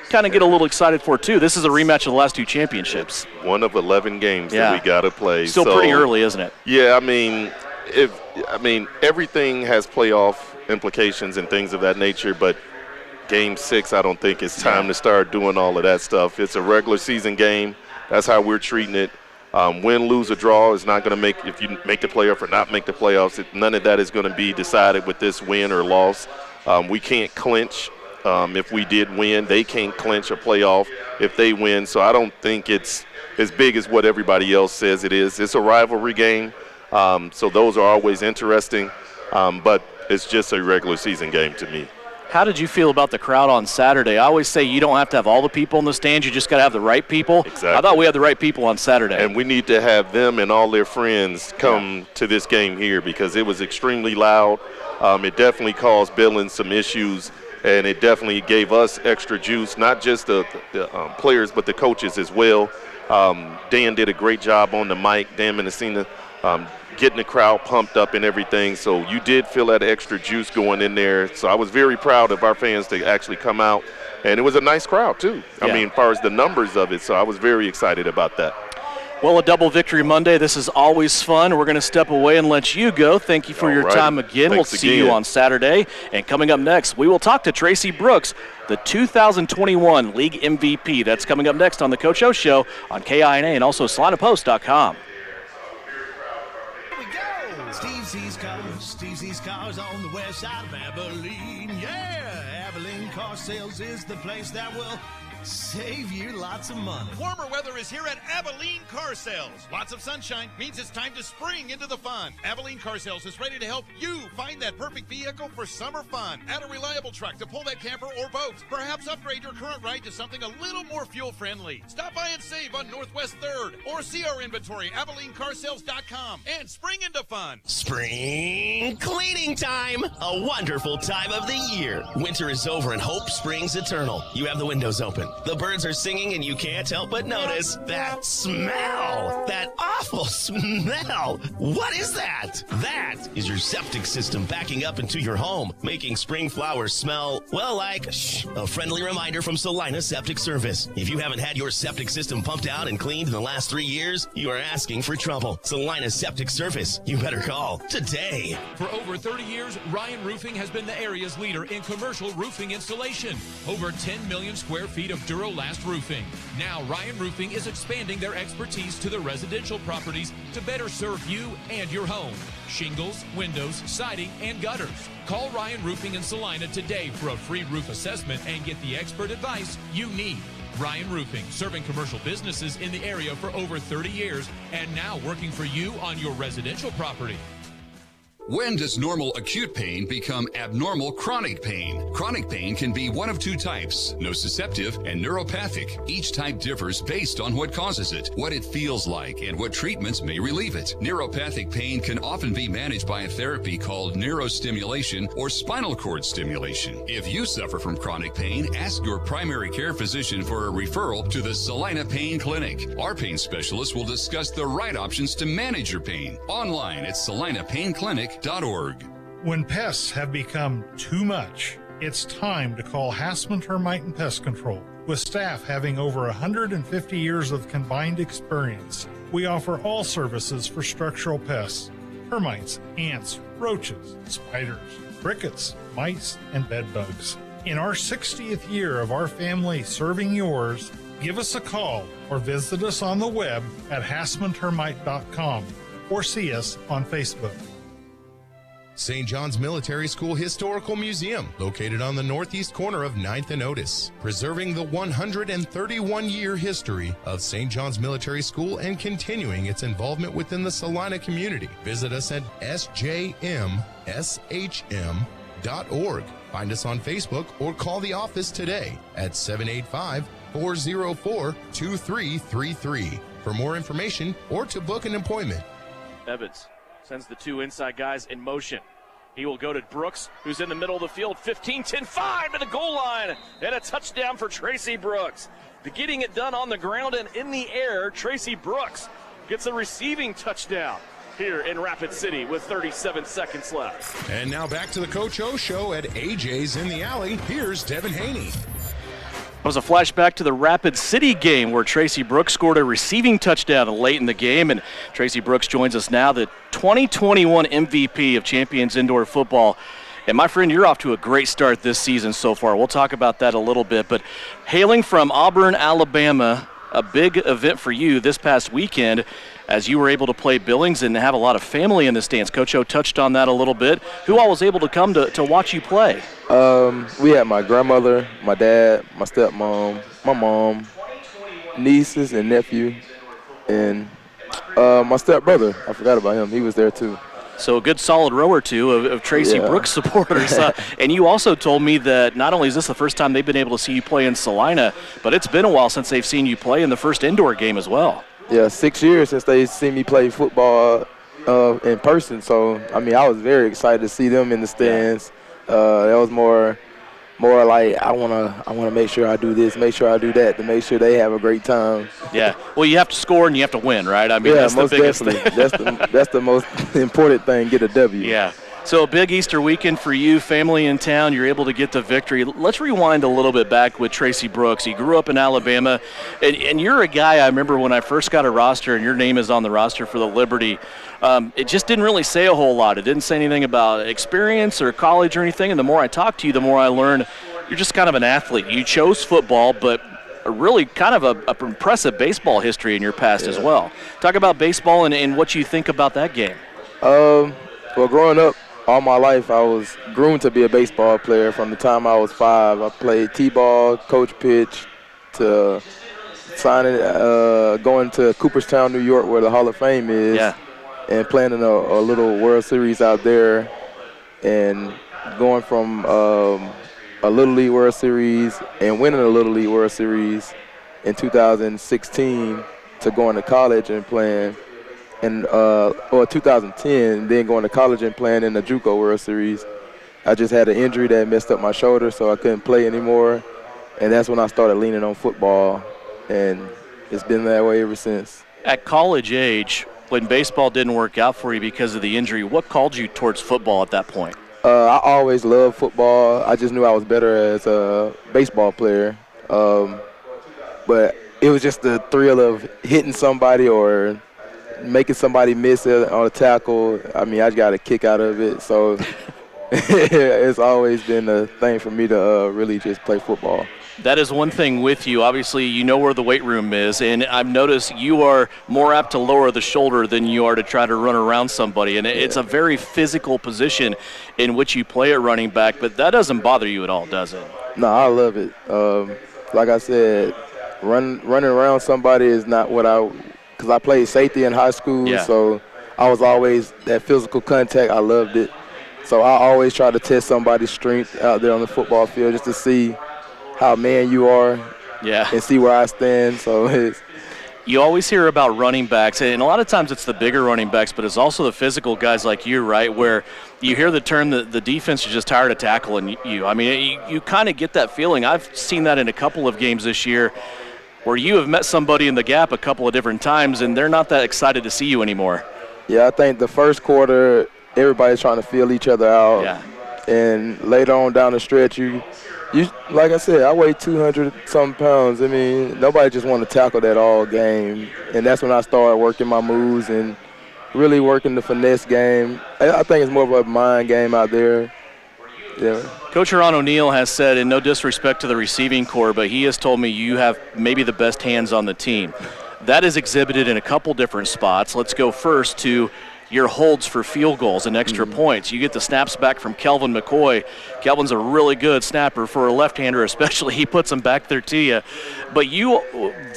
kind of get a little excied for too? This is a rematch of the last 2 championships. One of 11 games that we got to play. Still pretty early, isn't it? Yeah, I mean, everything has playoff implications and things of that nature, but Game 6, I don't think it's time to start doing all of that stuff. It's a regular season game. That's how we're treating it. Win, lose, or draw is not going to make, if you make the playoff or not make the playoffs, none of that is going to be decided with this win or loss. We can't clinch. If we did win, they can't clinch a playoff if they win. So I don't think it's as big as what everybody else says it is. It's a rivalry game, so those are always interesting, but it's just a regular season game to me. How did you feel about the crowd on Saturday? I always say you don't have to have all the people in the stands. You just got to have the right people. Exactly. I thought we had the right people on Saturday. And we need to have them and all their friends come to this game here because it was extremely loud. It definitely caused Billings some issues, and it definitely gave us extra juice, not just the players but the coaches as well. Dan did a great job on the mic, Dan Mendocino, getting the crowd pumped up and everything. So you did feel that extra juice going in there. So I was very proud of our fans to actually come out. And it was a nice crowd, too. I mean, as far as the numbers of it. So I was very excited about that. Well, a double victory Monday. This is always fun. We're going to step away and let you go. Thank you for your time again. We'll see you on Saturday. And coming up next, we will talk to Tracy Brooks, the 2021 League MVP. That's coming up next on the Coach O Show on KINA and also SalinaPost.com. Steve Z's Cars on the west side of Abilene. Yeah, Abilene Car Sales is the place that will save you lots of money. Warmer weather is here at Abilene Car Sales. Lots of sunshine means it's time to spring into the fun. Abilene Car Sales is ready to help you find that perfect vehicle for summer fun. Add a reliable truck to pull that camper or boat. Perhaps upgrade your current ride to something a little more fuel-friendly. Stop by and save on Northwest 3rd or see our inventory, AbileneCarsales.com, and spring into fun. Spring cleaning time! A wonderful time of the year. Winter is over and hope springs eternal. You have the windows open. The birds are singing and you can't help but notice that smell. That awful smell. What is that? That is your septic system backing up into your home, making spring flowers smell, well, like a friendly reminder from Salina Septic Service. If you haven't had your septic system pumped out and cleaned in the last 3 years, you are asking for trouble. Salina Septic Service. You better call today. For over 30 years, Ryan Roofing has been the area's leader in commercial roofing installation. Over 10 million square feet of Durolast roofing. Now, Ryan Roofing is expanding their expertise to the residential properties to better serve you and your home. Shingles, windows, siding, and gutters. Call Ryan Roofing in Salina today for a free roof assessment and get the expert advice you need. Ryan Roofing, serving commercial businesses in the area for over 30 years and now working for you on your residential property. When does normal acute pain become abnormal chronic pain? Chronic pain can be one of two types, nociceptive and neuropathic. Each type differs based on what causes it, what it feels like, and what treatments may relieve it. Neuropathic pain can often be managed by a therapy called neurostimulation or spinal cord stimulation. If you suffer from chronic pain, ask your primary care physician for a referral to the Salina Pain Clinic. Our pain specialists will discuss the right options to manage your pain. Online at salinapainclinic.org. When pests have become too much, it's time to call Hassman Termite and Pest Control. With staff having over 150 years of combined experience, we offer all services for structural pests: termites, ants, roaches, spiders, crickets, mice, and bed bugs. In our 60th year of our family serving yours, give us a call or visit us on the web at hassmantermite.com or see us on Facebook. St. John's Military School Historical Museum, located on the northeast corner of 9th and Otis, preserving the 131-year history of St. John's Military School and continuing its involvement within the Salina community. Visit us at sjmshm.org. Find us on Facebook or call the office today at 785-404-2333 for more information or to book an appointment. Evans sends the two inside guys in motion. He will go to Brooks, who's in the middle of the field. 15-10-5 to the goal line. And a touchdown for Tracy Brooks. Getting it done on the ground and in the air, Tracy Brooks gets a receiving touchdown here in Rapid City with 37 seconds left. And now back to the Coach O Show at AJ's in the Alley. Here's Devin Haney. It was a flashback to the Rapid City game where Tracy Brooks scored a receiving touchdown late in the game, and Tracy Brooks joins us now, the 2021 MVP of Champions Indoor Football. And my friend, you're off to a great start this season so far. We'll talk about that a little bit, but hailing from Auburn, Alabama, a big event for you this past weekend as you were able to play Billings and have a lot of family in the stands. Coach O touched on that a little bit. Who all was able to come to watch you play? We had my grandmother, my dad, my stepmom, my mom, nieces and nephew, and my stepbrother. I forgot about him. He was there too. So a good solid row or two of Tracy Brooks supporters. And you also told me that not only is this the first time they've been able to see you play in Salina, but it's been a while since they've seen you play in the first indoor game as well. Yeah, 6 years since they seen me play football in person. So, I mean, I was very excited to see them in the stands. That was more like I wanna make sure I do this, make sure I do that, to make sure they have a great time. Yeah. Well, you have to score and you have to win, right? I mean, that's most the biggest definitely. thing. That's the most important thing. Get a W. Yeah. So a big Easter weekend for you, family in town. You're able to get the victory. Let's rewind a little bit back with Tracy Brooks. He grew up in Alabama, and you're a guy I remember when I first got a roster, and your name is on the roster for the Liberty. It just didn't really say a whole lot. It didn't say anything about experience or college or anything. And the more I talk to you, the more I learn you're just kind of an athlete. You chose football, but a really kind of a impressive baseball history in your past as well. Talk about baseball and what you think about that game. Well, growing up, all my life, I was groomed to be a baseball player. From the time I was 5, I played t-ball, coach pitch, to signing, going to Cooperstown, New York, where the Hall of Fame is, and playing in a little World Series out there, and going from a Little League World Series and winning a Little League World Series in 2016 to going to college and playing, or 2010, then going to college and playing in the JUCO World Series. I just had an injury that messed up my shoulder, so I couldn't play anymore, and that's when I started leaning on football, and it's been that way ever since. At college age, when baseball didn't work out for you because of the injury, what called you towards football at that point? I always loved football. I just knew I was better as a baseball player. But it was just the thrill of hitting somebody or making somebody miss on a tackle. I mean, I got a kick out of it. So it's always been a thing for me to really just play football. That is one thing with you. Obviously, you know where the weight room is, and I've noticed you are more apt to lower the shoulder than you are to try to run around somebody, and it's a very physical position in which you play at running back, but that doesn't bother you at all, does it? No, I love it. Like I said, running around somebody is not what because I played safety in high school, so I was always that physical contact. I loved it. So I always try to test somebody's strength out there on the football field just to see how man you are, and see where I stand. So you always hear about running backs, and a lot of times it's the bigger running backs, but it's also the physical guys like you, right, where you hear the term that the defense is just tired of tackling you. I mean, you kind of get that feeling. I've seen that in a couple of games this year where you have met somebody in the gap a couple of different times, and they're not that excited to see you anymore. Yeah, I think the first quarter, everybody's trying to feel each other out. Yeah. And later on down the stretch, you like I said, I weigh 200-something pounds. I mean, nobody just want to tackle that all game. And that's when I started working my moves and really working the finesse game. I think it's more of a mind game out there. Yeah. Coach Ron O'Neill has said, and no disrespect to the receiving corps, but he has told me you have maybe the best hands on the team. That is exhibited in a couple different spots. Let's go first to your holds for field goals and extra points. You get the snaps back from Kelvin McCoy. Kelvin's a really good snapper for a left-hander especially. He puts them back there to you. But you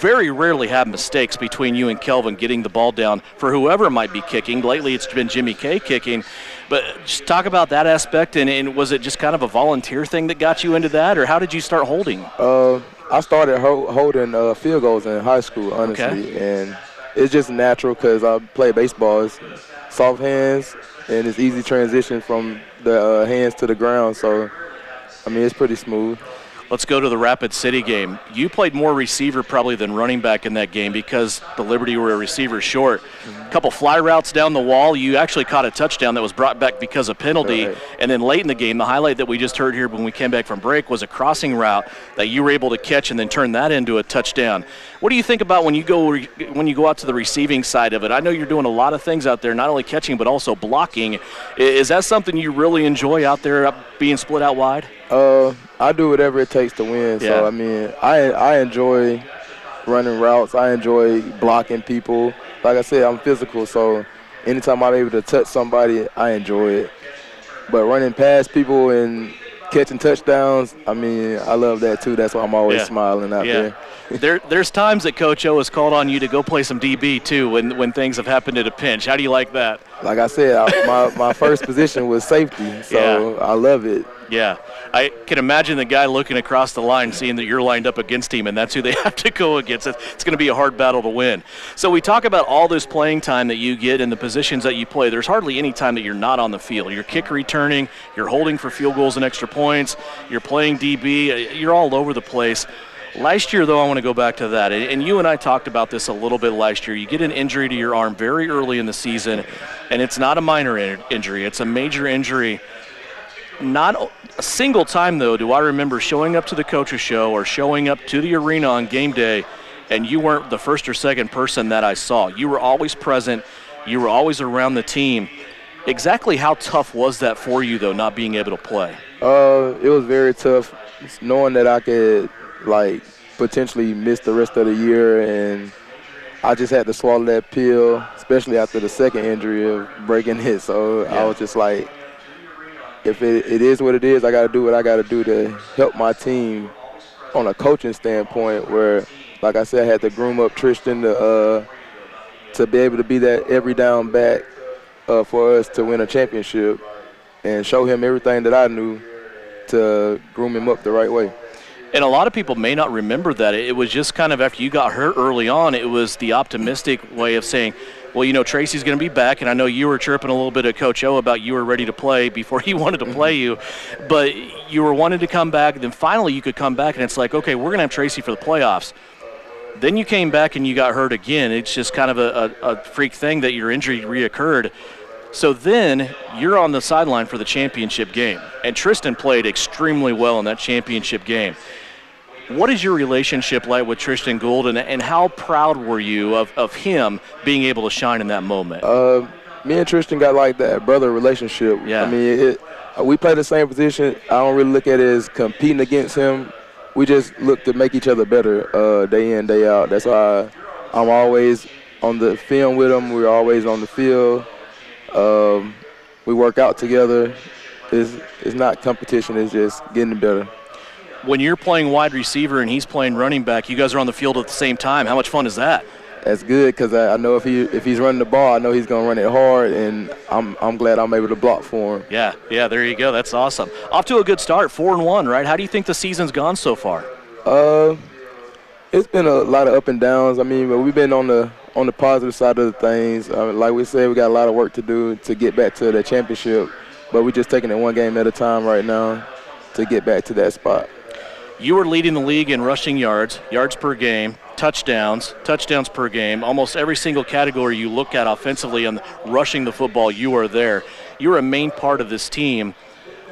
very rarely have mistakes between you and Kelvin getting the ball down for whoever might be kicking. Lately it's been Jimmy K kicking. But just talk about that aspect, and was it just kind of a volunteer thing that got you into that, or how did you start holding? I started holding field goals in high school, honestly. And it's just natural because I play baseball. It's soft hands, and it's easy transition from the hands to the ground. So, I mean, it's pretty smooth. Let's go to the Rapid City game. You played more receiver probably than running back in that game because the Liberty were a receiver short. A couple fly routes down the wall. You actually caught a touchdown that was brought back because of penalty. Right. And then late in the game, the highlight that we just heard here when we came back from break was a crossing route that you were able to catch and then turn that into a touchdown. What do you think about when you go out to the receiving side of it? I know you're doing a lot of things out there, not only catching but also blocking. Is that something you really enjoy out there, being split out wide? I do whatever it takes to win. Yeah. So, I mean, I enjoy running routes. I enjoy blocking people. Like I said, I'm physical, so anytime I'm able to touch somebody, I enjoy it. But running past people and catching touchdowns, I mean, I love that too. That's why I'm always smiling out there. There's times that Coach O has called on you to go play some DB too when things have happened at a pinch. How do you like that? Like I said, my first position was safety, so I love it. Yeah. I can imagine the guy looking across the line, seeing that you're lined up against him, and that's who they have to go against. It's going to be a hard battle to win. So we talk about all this playing time that you get and the positions that you play. There's hardly any time that you're not on the field. You're kick returning, you're holding for field goals and extra points, you're playing DB, you're all over the place. Last year, though, I want to go back to that. And you and I talked about this a little bit last year. You get an injury to your arm very early in the season, and it's not a minor injury. It's a major injury. Not a single time, though, do I remember showing up to the coach's show or showing up to the arena on game day, and you weren't the first or second person that I saw. You were always present. You were always around the team. Exactly how tough was that for you, though, not being able to play? It was very tough, knowing that I could, potentially miss the rest of the year, and I just had to swallow that pill, especially after the second injury of breaking it. So I was just like, if it is what it is, I got to do what I got to do to help my team on a coaching standpoint where, like I said, I had to groom up Tristan to be able to be that every down back for us to win a championship and show him everything that I knew to groom him up the right way. And a lot of people may not remember that. It was just kind of after you got hurt early on, it was the optimistic way of saying, well, you know, Tracy's going to be back, and I know you were chirping a little bit at Coach O about you were ready to play before he wanted to play you, but you were wanting to come back, and then finally you could come back, and it's like, okay, we're going to have Tracy for the playoffs. Then you came back and you got hurt again. It's just kind of a freak thing that your injury reoccurred. So then you're on the sideline for the championship game, and Tristan played extremely well in that championship game. What is your relationship like with Tristan Gould, and how proud were you of him being able to shine in that moment? Me and Tristan got like that brother relationship. Yeah. I mean, we play the same position. I don't really look at it as competing against him. We just look to make each other better day in, day out. That's why I'm always on the film with him. We're always on the field. We work out together. It's not competition. It's just getting better. When you're playing wide receiver and he's playing running back, you guys are on the field at the same time. How much fun is that? That's good because I know if he's running the ball, I know he's going to run it hard, and I'm glad I'm able to block for him. Yeah, there you go. That's awesome. Off to a good start, 4-1, right? How do you think the season's gone so far? It's been a lot of up and downs. I mean, but we've been on the positive side of the things. Like we said, we got a lot of work to do to get back to the championship, but we're just taking it one game at a time right now to get back to that spot. You were leading the league in rushing yards per game, touchdowns per game. Almost every single category you look at offensively and rushing the football, you are there. You're a main part of this team.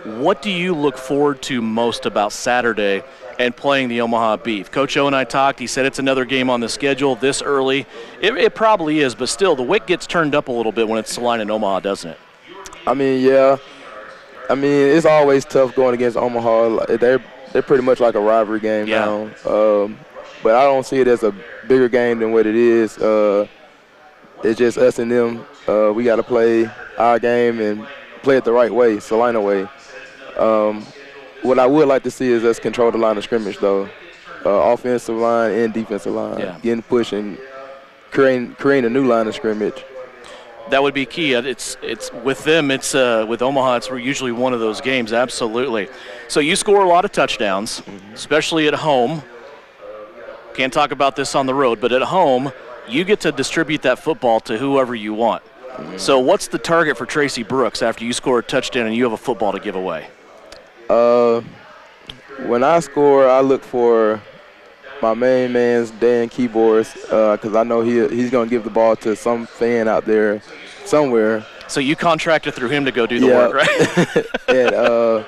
What do you look forward to most about Saturday and playing the Omaha Beef? Coach O and I talked. He said it's another game on the schedule this early. It probably is, but still, the wick gets turned up a little bit when it's Salina and Omaha, doesn't it? I mean, yeah. I mean, it's always tough going against Omaha. They're pretty much like a rivalry game now. But I don't see it as a bigger game than what it is. It's just us and them. We got to play our game and play it the right way, Salina way. What I would like to see is us control the line of scrimmage, though. Offensive line and defensive line. Getting pushed and creating a new line of scrimmage. That would be key. It's with them. It's with Omaha. It's usually one of those games. Absolutely. So you score a lot of touchdowns, especially at home. Can't talk about this on the road, but at home, you get to distribute that football to whoever you want. So what's the target for Tracy Brooks after you score a touchdown and you have a football to give away? When I score, I look for my main man's Dan Keyboards because I know he's going to give the ball to some fan out there somewhere. So you contracted through him to go do the work, right? And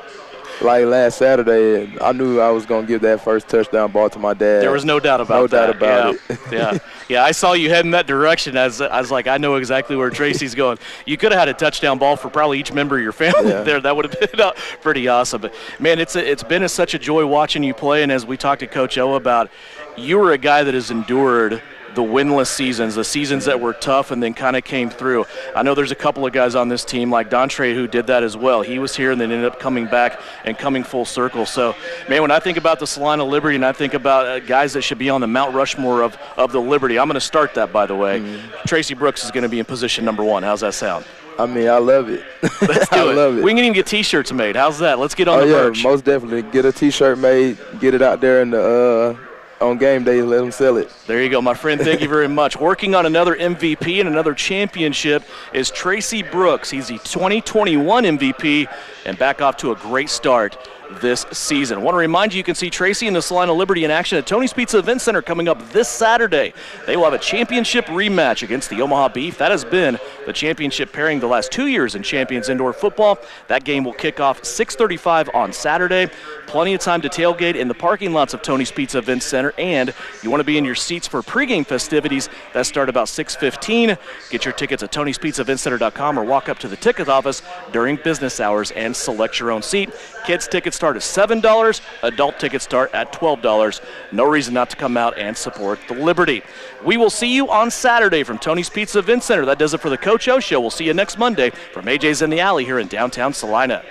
like last Saturday, I knew I was going to give that first touchdown ball to my dad. There was no doubt about that. No doubt about it. Yeah, I saw you heading that direction. I was like, I know exactly where Tracy's going. You could have had a touchdown ball for probably each member of your family there. That would have been pretty awesome. But, man, it's been such a joy watching you play. And as we talked to Coach O about, you were a guy that has endured the winless seasons, the seasons that were tough and then kind of came through. I know there's a couple of guys on this team like Dontre who did that as well. He was here and then ended up coming back and coming full circle. So, man, when I think about the Salina Liberty and I think about guys that should be on the Mount Rushmore of the Liberty, I'm going to start that, by the way. Tracy Brooks is going to be in position number 1. How's that sound? I mean, I love it. Let's do it. Love it. We can even get T-shirts made. How's that? Let's get on the merch. Most definitely. Get a T-shirt made, get it out there in the on game day, let them sell it. There you go, my friend. Thank you very much. Working on another MVP and another championship is Tracy Brooks. He's the 2021 MVP and back off to a great start this season. I want to remind you can see Tracy and the Salina Liberty in action at Tony's Pizza Event Center coming up this Saturday. They will have a championship rematch against the Omaha Beef. That has been the championship pairing the last 2 years in Champions Indoor Football. That game will kick off 6:35 on Saturday. Plenty of time to tailgate in the parking lots of Tony's Pizza Event Center, and you want to be in your seats for pregame festivities that start about 6:15. Get your tickets at Tony'sPizzaEventCenter.com or walk up to the ticket office during business hours and select your own seat. Kids tickets start at $7. Adult tickets start at $12. No reason not to come out and support the Liberty. We will see you on Saturday from Tony's Pizza Event Center. That does it for the Coach O Show. We'll see you next Monday from AJ's in the Alley here in downtown Salina.